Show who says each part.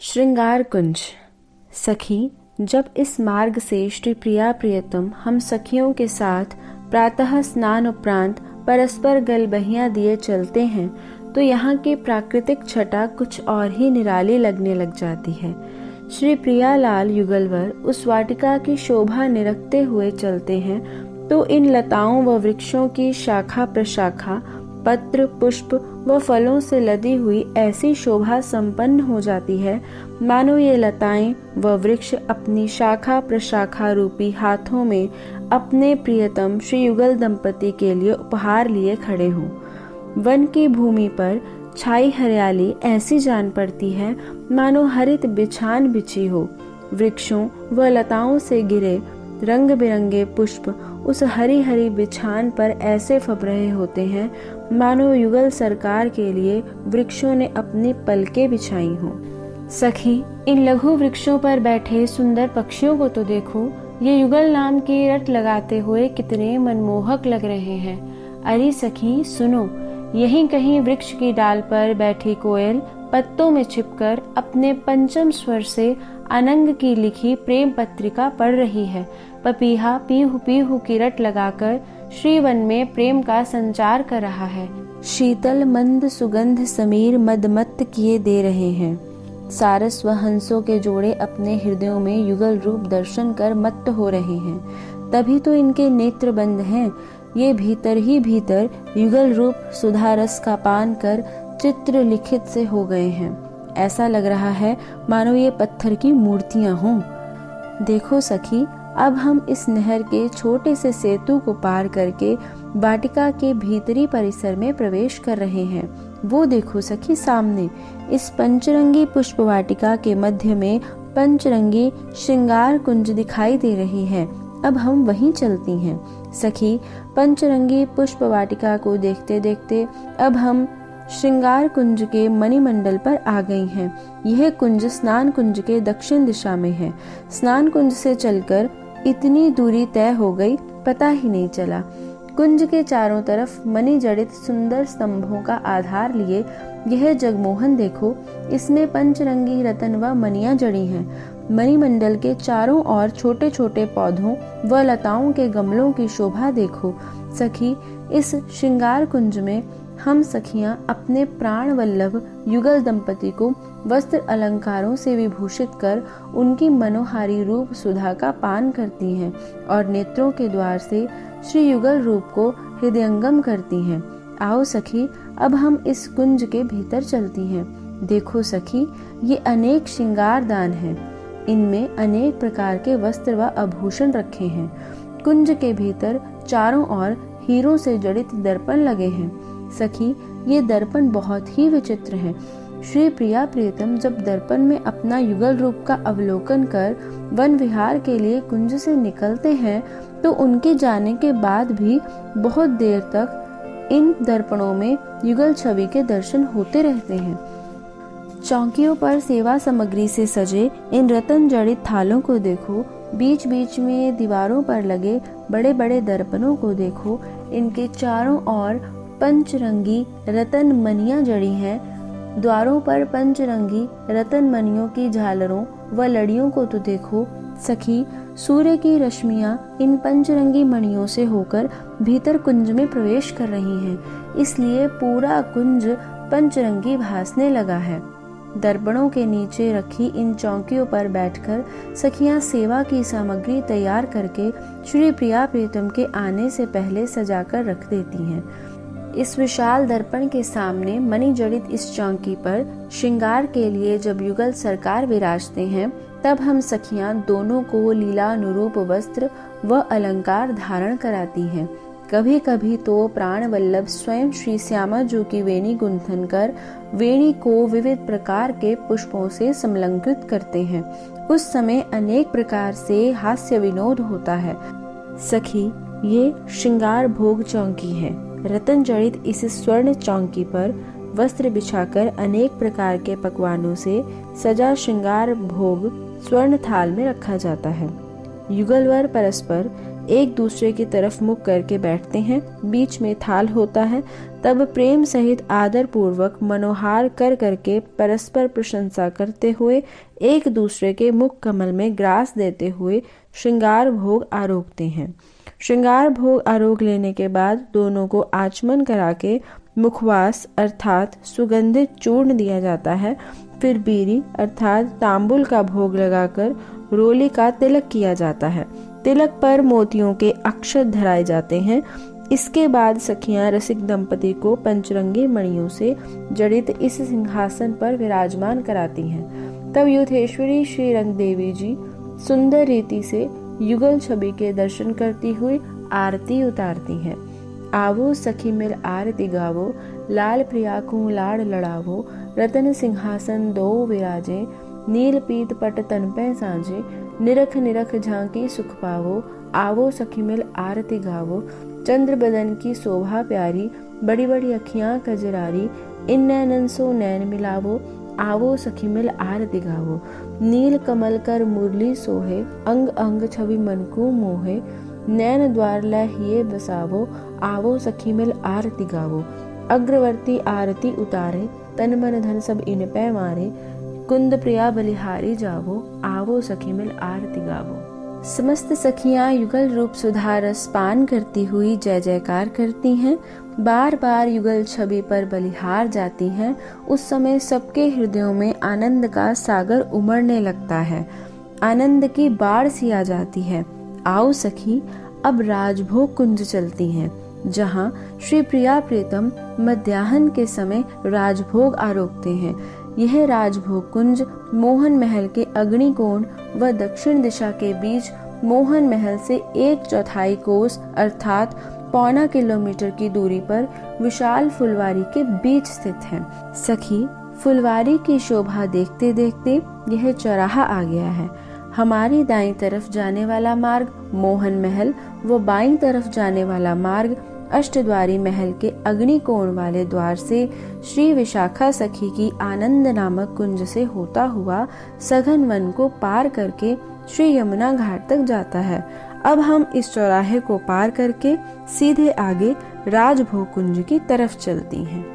Speaker 1: श्रृंगार कुंज। सखी, जब इस मार्ग से श्री प्रिया प्रियतम हम सखियों के साथ प्रातः स्नान उपरांत परस्पर गलबहियां दिए चलते हैं तो यहाँ की प्राकृतिक छटा कुछ और ही निराली लगने लग जाती है। श्री प्रियालाल युगलवर उस वाटिका की शोभा निरखते हुए चलते हैं तो इन लताओं व वृक्षों की शाखा प्रशाखा पत्र पुष्प व फलों से लदी हुई ऐसी शोभा संपन्न हो जाती है मानो ये लताएं व वृक्ष अपनी शाखा प्रशाखा रूपी हाथों में अपने प्रियतम श्री युगल दंपति के लिए उपहार लिए खड़े हों। वन की भूमि पर छाई हरियाली ऐसी जान पड़ती है मानो हरित बिछान बिछी हो। वृक्षों व लताओं से गिरे रंग बिरंगे पुष्प उस हरी हरी बिछान पर ऐसे फब रहे होते हैं मानो युगल सरकार के लिए वृक्षों ने अपनी पलकें बिछाई हों। सखी, इन लघु वृक्षों पर बैठे सुंदर पक्षियों को तो देखो, ये युगल नाम की रट लगाते हुए कितने मनमोहक लग रहे हैं। अरे सखी सुनो, यहीं कहीं वृक्ष की डाल पर बैठी कोयल पत्तों में छिपकर अपने पंचम स्वर से अनंग की लिखी प्रेम पत्रिका पढ़ रही है। पपीहा पीहू पीहू की रट लगाकर श्रीवन में प्रेम का संचार कर रहा है। शीतल मंद सुगंध समीर मदमत्त किए दे रहे हैं। सारस व हंसों के जोड़े अपने हृदयों में युगल रूप दर्शन कर मत्त हो रहे हैं। तभी तो इनके नेत्र बंद हैं। ये भीतर ही भीतर युगल रूप सुधा रस का पान कर चित्र लिखित से हो गए हैं। ऐसा लग रहा है मानो ये पत्थर की मूर्तियां हों। देखो सखी, अब हम इस नहर के छोटे से सेतु को पार करके वाटिका के भीतरी परिसर में प्रवेश कर रहे हैं। वो देखो सखी, सामने इस पंचरंगी पुष्प वाटिका के मध्य में पंचरंगी श्रृंगार कुंज दिखाई दे रही है। अब हम वहीं चलती हैं। सखी, पंचरंगी पुष्प वाटिका को देखते देखते अब हम श्रृंगार कुंज के मणिमंडल पर आ गई हैं। यह कुंज स्नान कुंज के दक्षिण दिशा में है। स्नान कुंज से चलकर इतनी दूरी तय हो गई, पता ही नहीं चला। कुंज के चारों तरफ मणि जड़ित सुंदर स्तंभों का आधार लिए यह जगमोहन देखो, इसमें पंचरंगी रतन व मणियां जड़ी हैं। मणिमंडल के चारों ओर छोटे छोटे पौधों व लताओं के गमलों की शोभा देखो। सखी, इस श्रृंगार कुंज में हम सखियां अपने प्राण वल्लभ युगल दंपति को वस्त्र अलंकारों से विभूषित कर उनकी मनोहारी रूप सुधा का पान करती हैं और नेत्रों के द्वार से श्री युगल रूप को हृदयंगम करती हैं। आओ सखी, अब हम इस कुंज के भीतर चलती हैं। देखो सखी, ये अनेक श्रृंगार दान हैं। इनमें अनेक प्रकार के वस्त्र व आभूषण रखे हैं। कुंज के भीतर चारों ओर हीरों से जड़ित दर्पण लगे हैं। सखी, ये दर्पण बहुत ही विचित्र हैं। श्री प्रिया प्रियतम जब दर्पण में अपना युगल रूप का अवलोकन कर वन विहार के लिए कुंज से निकलते हैं तो उनके जाने के बाद भी बहुत देर तक इन दर्पणों में युगल छवि के दर्शन होते रहते हैं। चौकियों पर सेवा सामग्री से सजे इन रतन जड़ित थालों को देखो। बीच बीच में दीवारों पर लगे बड़े बड़े दर्पणों को देखो। इनके चारों ओर पंचरंगी रतन मणियां जड़ी हैं। द्वारों पर पंचरंगी रतन मणियों की झालरों व लड़ियों को तो देखो। सखी, सूर्य की रश्मियां इन पंचरंगी मणियों से होकर भीतर कुंज में प्रवेश कर रही हैं, इसलिए पूरा कुंज पंचरंगी भासने लगा है। दर्पणों के नीचे रखी इन चौकियों पर बैठकर सखियां सेवा की सामग्री तैयार करके श्री प्रिया प्रीतम के आने से पहले सजाकर रख देती हैं। इस विशाल दर्पण के सामने मणि जड़ित इस चौकी पर श्रृंगार के लिए जब युगल सरकार विराजते हैं तब हम सखियां दोनों को लीला अनुरूप वस्त्र व अलंकार धारण कराती हैं। कभी कभी तो प्राण वल्लभ स्वयं श्री श्यामा जी की वेणी गुंथन कर वेणी को विविध प्रकार के पुष्पों से समलंकृत करते हैं। उस समय अनेक प्रकार से हास्य विनोद होता है। सखी, ये श्रृंगार भोग चौकी है। रतन जड़ित इस स्वर्ण चौकी पर वस्त्र बिछाकर अनेक प्रकार के पकवानों से सजा श्रृंगार भोग स्वर्ण थाल में रखा जाता है। युगलवर परस्पर एक दूसरे की तरफ मुख करके बैठते हैं, बीच में थाल होता है। तब प्रेम सहित आदर पूर्वक मनोहार कर करके परस्पर प्रशंसा करते हुए एक दूसरे के मुख कमल में ग्रास देते हुए श्रृंगार भोग आरोगते हैं। श्रृंगार भोग आरोग लेने के बाद दोनों को आचमन करा के मुखवास अर्थात सुगंधित चूर्ण दिया जाता है। फिर बीरी अर्थात तांबुल का भोग लगाकर रोली का तिलक किया जाता है। तिलक पर मोतियों के अक्षत धराए जाते हैं। इसके बाद सखियां रसिक दंपति को पंचरंगी मणियों से जड़ित इस सिंहासन पर विराजमान कराती हैं। तब युद्धेश्वरी श्री रंग देवी जी सुंदर रीति से युगल छवि के दर्शन करती हुई आरती उतारती हैं। आवो सखी मिल आरती गावो, लाल प्रिया को लाड़ लड़ावो, रतन सिंहासन दो विराजे, नील पीत पट तन पे साजे, निरख निरख झांकी सुख पावो, आवो सखी मिल आरती गावो, चंद्र बदन की शोभा प्यारी, बड़ी बड़ी अखियां कजरारी, इन नैनन सो नैन मिलावो, आवो सखी मिल आरती गावो, नील कमल कर मुरली सोहे, अंग अंग छवि मन को मोहे, नैन द्वार लहिए बसावो, आवो सखी मिल आरती गावो, अग्रवर्ती आरती उतारे, तन मन धन सब इन पे मारे, कुंद प्रिया बलिहारी जावो, आवो सखी मिल आरती गावो। समस्त सखियां युगल रूप सुधारस पान करती हुई जय जयकार करती हैं। बार बार युगल छवि पर बलिहार जाती हैं। उस समय सबके हृदयों में आनंद का सागर उमड़ने लगता है। आनंद की बाढ़ सी आ जाती है। आओ सखी, अब राजभोग कुंज चलती हैं, जहाँ श्री प्रिया प्रीतम मध्याह्न के समय राजभोग आरोगते हैं। यह राजभोग कुंज मोहन महल के अग्निकोण व दक्षिण दिशा के बीच मोहन महल से 1/4 कोस अर्थात 1.25 किलोमीटर की दूरी पर विशाल फुलवारी के बीच स्थित है। सखी, फुलवारी की शोभा देखते देखते यह चौराहा आ गया है। हमारी दाईं तरफ जाने वाला मार्ग मोहन महल व बाईं तरफ जाने वाला मार्ग अष्टद्वारी महल के अग्निकोण वाले द्वार से श्री विशाखा सखी की आनंद नामक कुंज से होता हुआ सघन वन को पार करके श्री यमुना घाट तक जाता है। अब हम इस चौराहे को पार करके सीधे आगे राजभोग कुंज की तरफ चलती हैं।